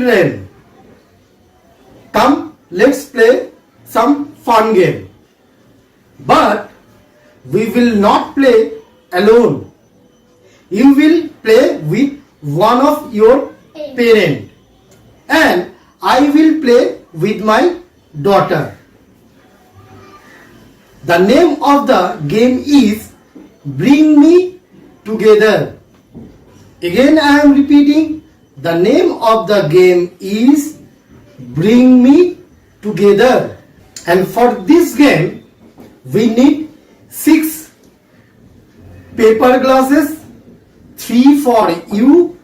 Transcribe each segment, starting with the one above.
children, come, let's play some fun game. But we will not play alone. You will play with one of your parents, and I will play with my daughter. The name of the game is Bring Me Together. Again I am repeating, the name of the game is Bring Me Together. And for this game we need 6 paper glasses, 3 for you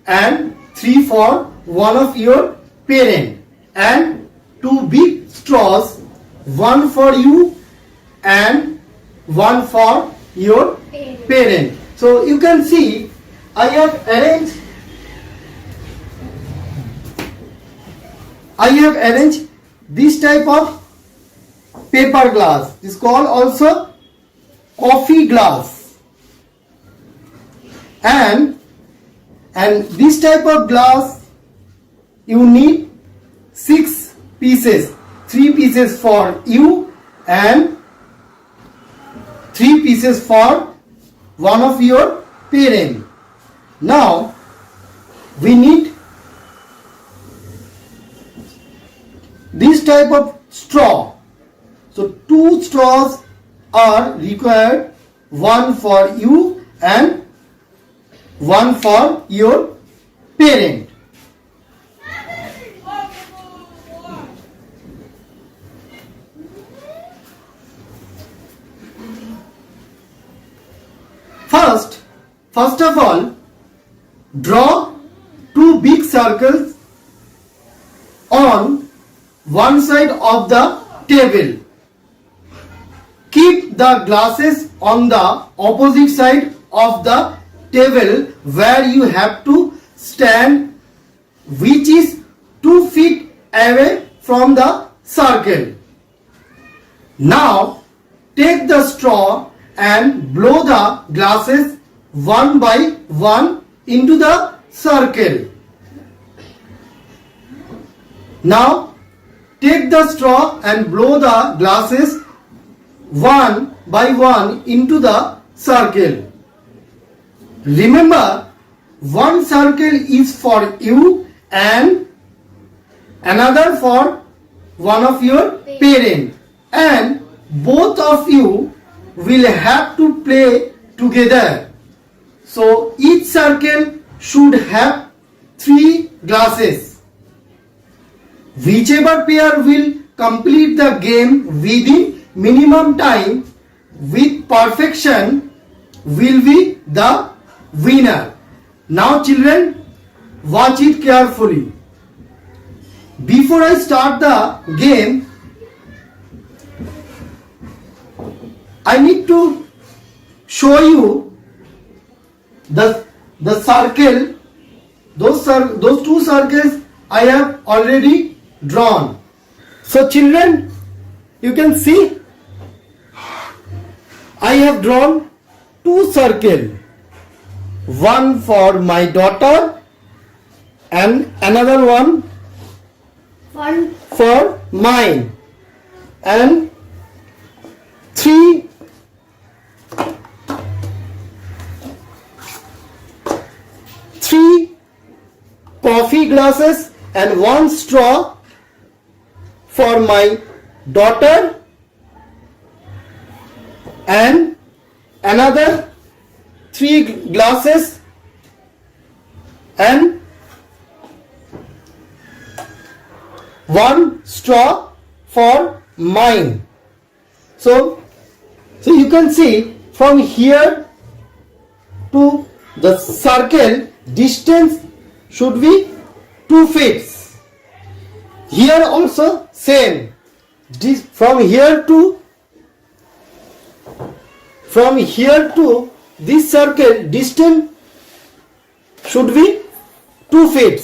and 3 for one of your parent, and 2 big straws, 1 for you and 1 for your parent. So you can see I have arranged this type of paper glass. It's called also coffee glass, and this type of glass you need 6 pieces, 3 pieces for you and 3 pieces for one of your parent. Now we need this type of straw. So 2 straws are required, 1 for you and 1 for your parent. First of all, draw 2 big circles on one side of the table. Keep the glasses on the opposite side of the table where you have to stand, which is 2 feet away from the circle. Now take the straw and blow the glasses one by one into the circle. Now take the straw and blow the glasses one by one into the circle. Remember, one circle is for you and another for one of your parents, and both of you will have to play together. So each circle should have 3 glasses. Whichever pair will complete the game within minimum time with perfection will be the winner. Now children, watch it carefully. Before I start the game, I need to show you the circle. Those 2 circles I have already drawn. So children, you can see I have drawn 2 circles, one for my daughter and another one for mine, and 3 coffee glasses and 1 straw for my daughter, and another 3 glasses and 1 straw for mine. So you can see from here to the circle distance should be 2 feet. Here also same. From here to this circle distance should be 2 feet.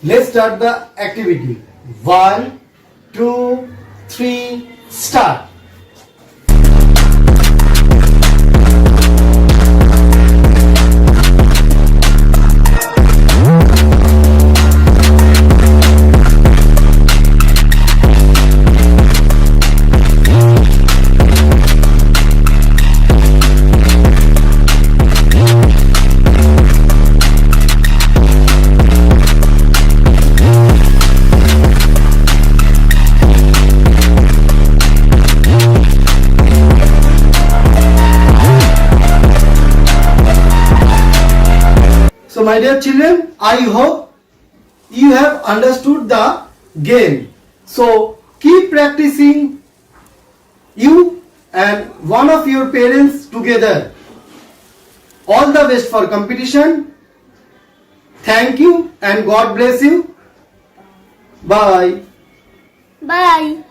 Let's start the activity. 1, 2, 3, start. So my dear children, I hope you have understood the game. So keep practicing, you and one of your parents together. All the best for competition. Thank you and God bless you. Bye. Bye.